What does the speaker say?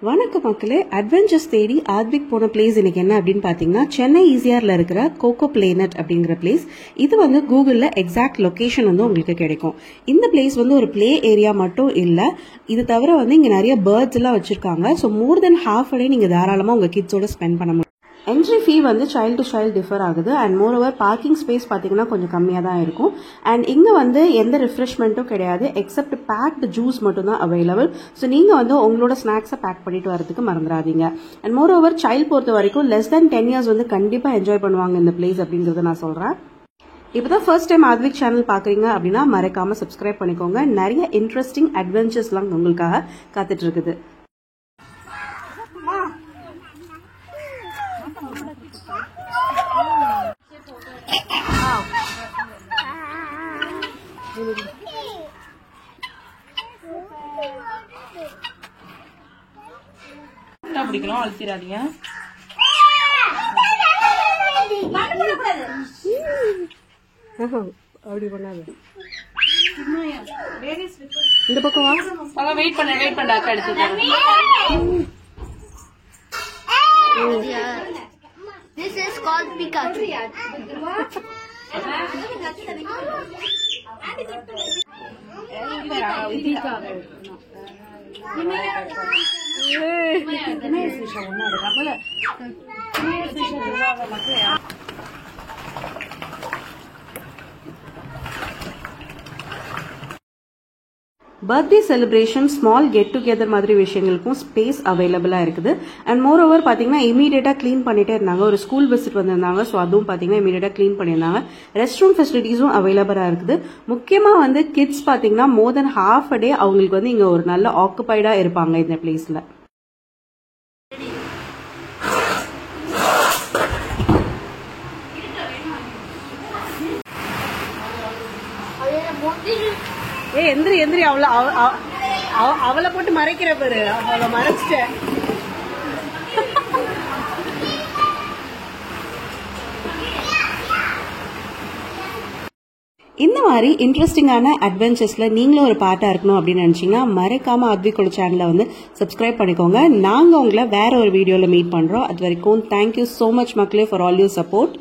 வணக்க மக்களே, அட்வென்ச்சர்ஸ் தேடி ஆத்விக் போன பிளேஸ் இன்னைக்கு என்ன அப்படின்னு பார்த்தீங்கன்னா, சென்னை ஈசிஆர்ல இருக்கிற கோகோ பிளேனட் அப்படிங்கிற பிளேஸ். இது வந்து கூகுளில் எக்ஸாக்ட் லொக்கேஷன் வந்து உங்களுக்கு கிடைக்கும். இந்த பிளேஸ் வந்து ஒரு பிளே ஏரியா மட்டும் இல்லை, இது தவிர வந்து இங்கே நிறைய பேர்ட்ஸ் எல்லாம் வச்சிருக்காங்க. So more then half a டே நீங்கள் தாராளமாக உங்கள் கிட்ஸோட ஸ்பெண்ட் பண்ண முடியும். என்ட்ரி ஃபீ வந்து சைல்டு டு சைல்டு டிஃபர் ஆகுது. And more over parking space பார்த்தீங்கன்னா கொஞ்சம் கம்மியாக தான் இருக்கும். அண்ட் இங்கே வந்து எந்த ரிஃப்ரெஷ்மெண்ட்டும் கிடையாது, எக்ஸப்ட் பேக்டு ஜூஸ் மட்டும் தான் அவைலபிள். ஸோ நீங்கள் வந்து உங்களோட ஸ்நாக்ஸை பேக் பண்ணிட்டு வரதுக்கு மறந்துடாதீங்க. அண்ட் மோர் ஓவர் சைல்டு பொறுத்த வரைக்கும் லெஸ் தென் 10 years வந்து கண்டிப்பாக என்ஜாய் பண்ணுவாங்க இந்த பிளேஸ் அப்படிங்கிறத நான் சொல்கிறேன். இப்போ தான் ஃபர்ஸ்ட் டைம் ஆத்விக் சேனல் பார்க்குறீங்க அப்படின்னா மறக்காமல் சப்ஸ்கிரைப் பண்ணிக்கோங்க. நிறைய இன்ட்ரெஸ்டிங் அட்வென்ச்சர்ஸ்லாம் உங்களுக்காக காத்துட்டு இருக்குது. பிடிக்கணும், அழுத்திடாதீங்க. அப்படி பண்ணாத. இந்த பக்கம் வா. வெயிட் பண்ண அக்கா எடுத்து. This is called Pikachu. Birthday celebration, small get together மாதிரி விஷயங்களுக்கும் ஸ்பேஸ் அவைலபிளாக இருக்குது. அண்ட் மோர் ஓவர் பார்த்தீங்கன்னா இமீடியட்டாக க்ளீன் பண்ணிட்டே இருந்தாங்க. ஒரு ஸ்கூல் விசிட் வந்திருந்தாங்க, ஸோ அதுவும் பார்த்தீங்கன்னா இமீடியட்டாக க்ளீன் பண்ணியிருந்தாங்க. ரெஸ்ட் ரூம் ஃபெசிலிட்டிஸும் அவைலபிளாக இருக்குது. முக்கியமாக வந்து கிட்ஸ் பார்த்தீங்கன்னா மோர் தென் ஹாஃப் அ டே அவங்களுக்கு வந்து இங்கே ஒரு நல்ல ஆக்குபைடாக இருப்பாங்க இந்த பிளேஸில். எந்திரி அவளை போட்டு மறைக்கிற பாரு, அவளை மறைச்சிட்ட. இந்த மாதிரி இன்ட்ரெஸ்டிங்கான அட்வென்ச்சர்ஸ்ல நீங்களும் ஒரு பார்ட்டா இருக்கணும் அப்படின்னு நினைச்சீங்கன்னா மறக்காம ஆத்விகோட சேனலை வந்து சப்ஸ்கிரைப் பண்ணிக்கோங்க. நாங்க உங்களை வேற ஒரு வீடியோல மீட் பண்றோம். அது வரைக்கும் தேங்க்யூ சோ மச் மக்களே ஃபார் ஆல் யூர் சப்போர்ட்.